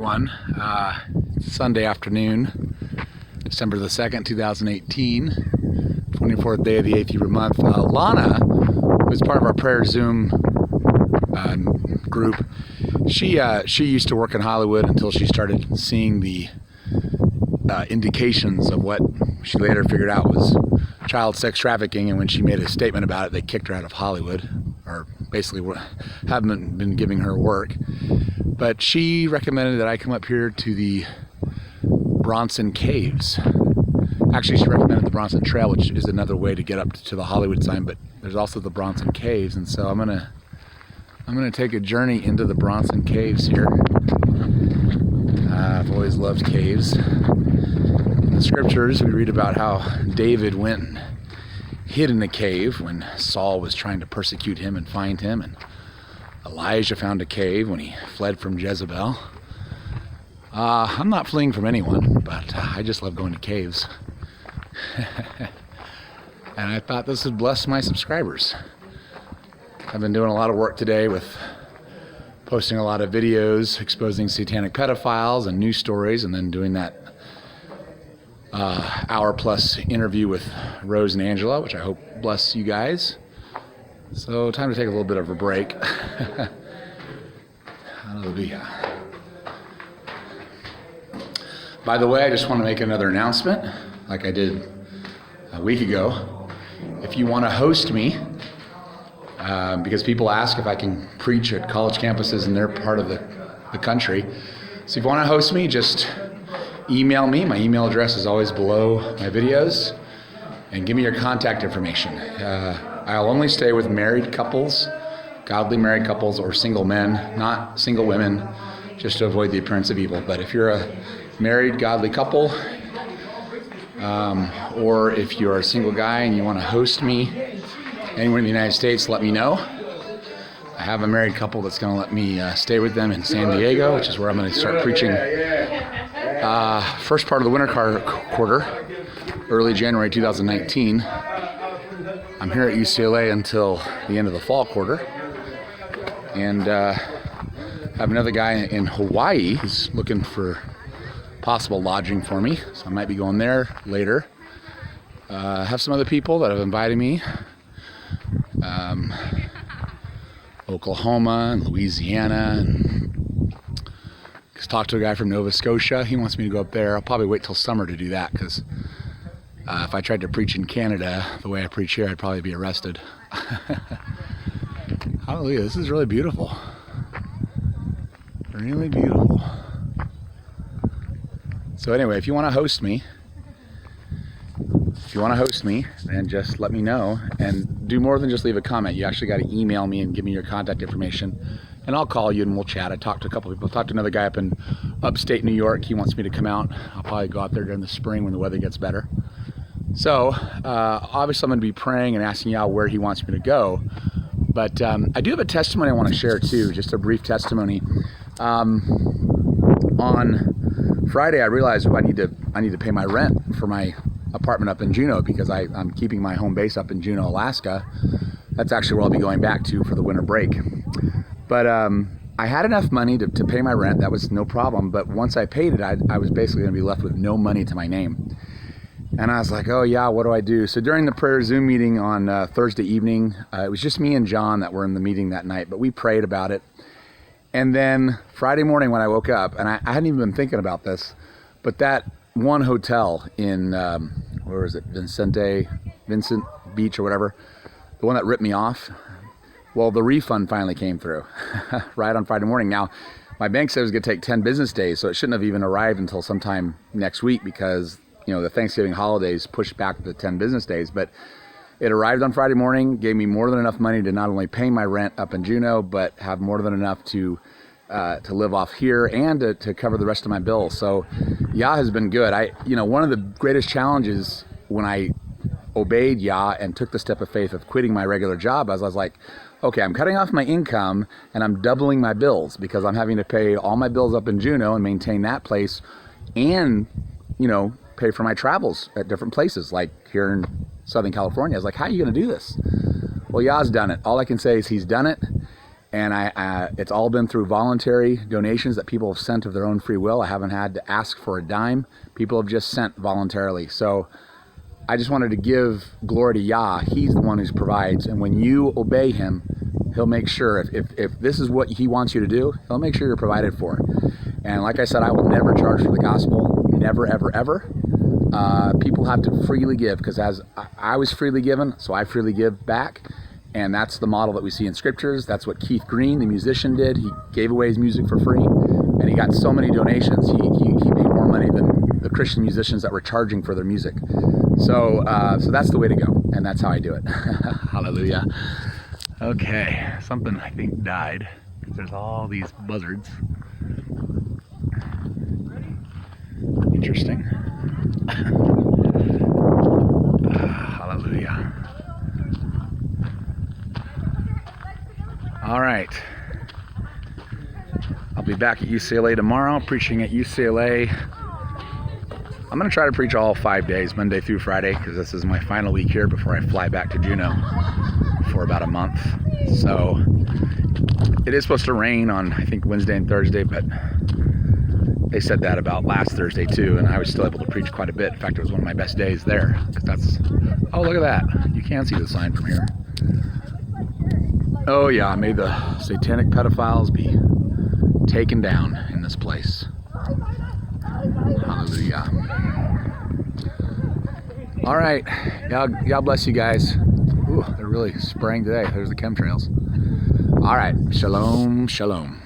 everyone. Sunday afternoon, December the 2nd, 2018, 24th day of the 8th year month. Lana, who's part of our prayer Zoom group, she used to work in Hollywood until she started seeing the indications of what she later figured out was child sex trafficking, and when she made a statement about it, they kicked her out of Hollywood, or basically haven't been giving her work. But she recommended that I come up here to the Bronson Caves. Actually, she recommended the Bronson Trail, which is another way to get up to the Hollywood sign, but there's also the Bronson Caves, and so I'm gonna take a journey into the Bronson Caves here. I've always loved caves. In the scriptures, we read about how David went and hid in a cave when Saul was trying to persecute him and find him, and Elijah found a cave when he fled from Jezebel. I'm not fleeing from anyone, but I just love going to caves. And I thought this would bless my subscribers. I've been doing a lot of work today with posting a lot of videos exposing satanic pedophiles and news stories, and then doing that hour-plus interview with Rose and Angela, which I hope bless you guys. So time to take a little bit of a break. Hallelujah. By the way, I just want to make another announcement, like I did a week ago. If you want to host me, because people ask if I can preach at college campuses in their part of the country. So if you want to host me, just email me. My email address is always below my videos. And give me your contact information. I'll only stay with married couples, godly married couples, or single men, not single women, just to avoid the appearance of evil. But if you're a married, godly couple, or if you're a single guy and you want to host me anywhere in the United States, let me know. I have a married couple that's going to let me stay with them in San Diego, which is where I'm going to start preaching first part of the winter quarter, early January 2019. I'm here at UCLA until the end of the fall quarter, and have another guy in Hawaii who's looking for possible lodging for me, so I might be going there later. Have some other people that have invited me, Oklahoma and Louisiana, and just talked to a guy from Nova Scotia. He wants me to go up there. I'll probably wait till summer to do that, because if I tried to preach in Canada the way I preach here, I'd probably be arrested. Hallelujah, this is really beautiful. Really beautiful. So anyway, if you want to host me, then just let me know, and do more than just leave a comment. You actually got to email me and give me your contact information, and I'll call you and we'll chat. I talked to a couple people. I talked to another guy up in upstate New York. He wants me to come out. I'll probably go out there during the spring when the weather gets better. So obviously I'm going to be praying and asking y'all where he wants me to go. But I do have a testimony I want to share too, just a brief testimony. On Friday I realized I need to pay my rent for my apartment up in Juneau, because I'm keeping my home base up in Juneau, Alaska. That's actually where I'll be going back to for the winter break. But I had enough money to pay my rent. That was no problem. But once I paid it, I was basically going to be left with no money to my name. And I was like, oh yeah, what do I do? So during the prayer Zoom meeting on Thursday evening, it was just me and John that were in the meeting that night, but we prayed about it. And then Friday morning when I woke up, and I hadn't even been thinking about this, but that one hotel in, where was it, Vincent Beach or whatever, the one that ripped me off, well, the refund finally came through right on Friday morning. Now, my bank said it was going to take 10 business days, so it shouldn't have even arrived until sometime next week, because the Thanksgiving holidays pushed back the 10 business days. But it arrived on Friday morning, gave me more than enough money to not only pay my rent up in Juneau, but have more than enough to live off here and to cover the rest of my bills. So Yah has been good. One of the greatest challenges when I obeyed Yah and took the step of faith of quitting my regular job, I was like, okay, I'm cutting off my income and I'm doubling my bills, because I'm having to pay all my bills up in Juneau and maintain that place, and pay for my travels at different places, like here in Southern California. I was like, how are you going to do this? Well, Yah's done it. All I can say is he's done it. And it's all been through voluntary donations that people have sent of their own free will. I haven't had to ask for a dime. People have just sent voluntarily. So I just wanted to give glory to Yah. He's the one who provides. And when you obey him, he'll make sure, if this is what he wants you to do, he'll make sure you're provided for. And like I said, I will never charge for the gospel. Never, ever, ever. People have to freely give, because as I was freely given, so I freely give back. And that's the model that we see in scriptures. That's what Keith Green, the musician, did. He gave away his music for free, and he got so many donations. He made more money than the Christian musicians that were charging for their music. So that's the way to go, and that's how I do it. Hallelujah. Okay, something I think died, because there's all these buzzards. Interesting. Hallelujah. All right. I'll be back at UCLA tomorrow, preaching at UCLA. I'm going to try to preach all 5 days, Monday through Friday, because this is my final week here before I fly back to Juneau for about a month. So it is supposed to rain on, I think, Wednesday and Thursday, but they said that about last Thursday too, and I was still able to preach quite a bit. In fact, it was one of my best days there, because that's, oh, look at that. You can see the sign from here. Oh yeah, may the satanic pedophiles be taken down in this place. Hallelujah. All right, God bless you guys. Ooh, they're really spraying today. There's the chemtrails. All right, shalom, shalom.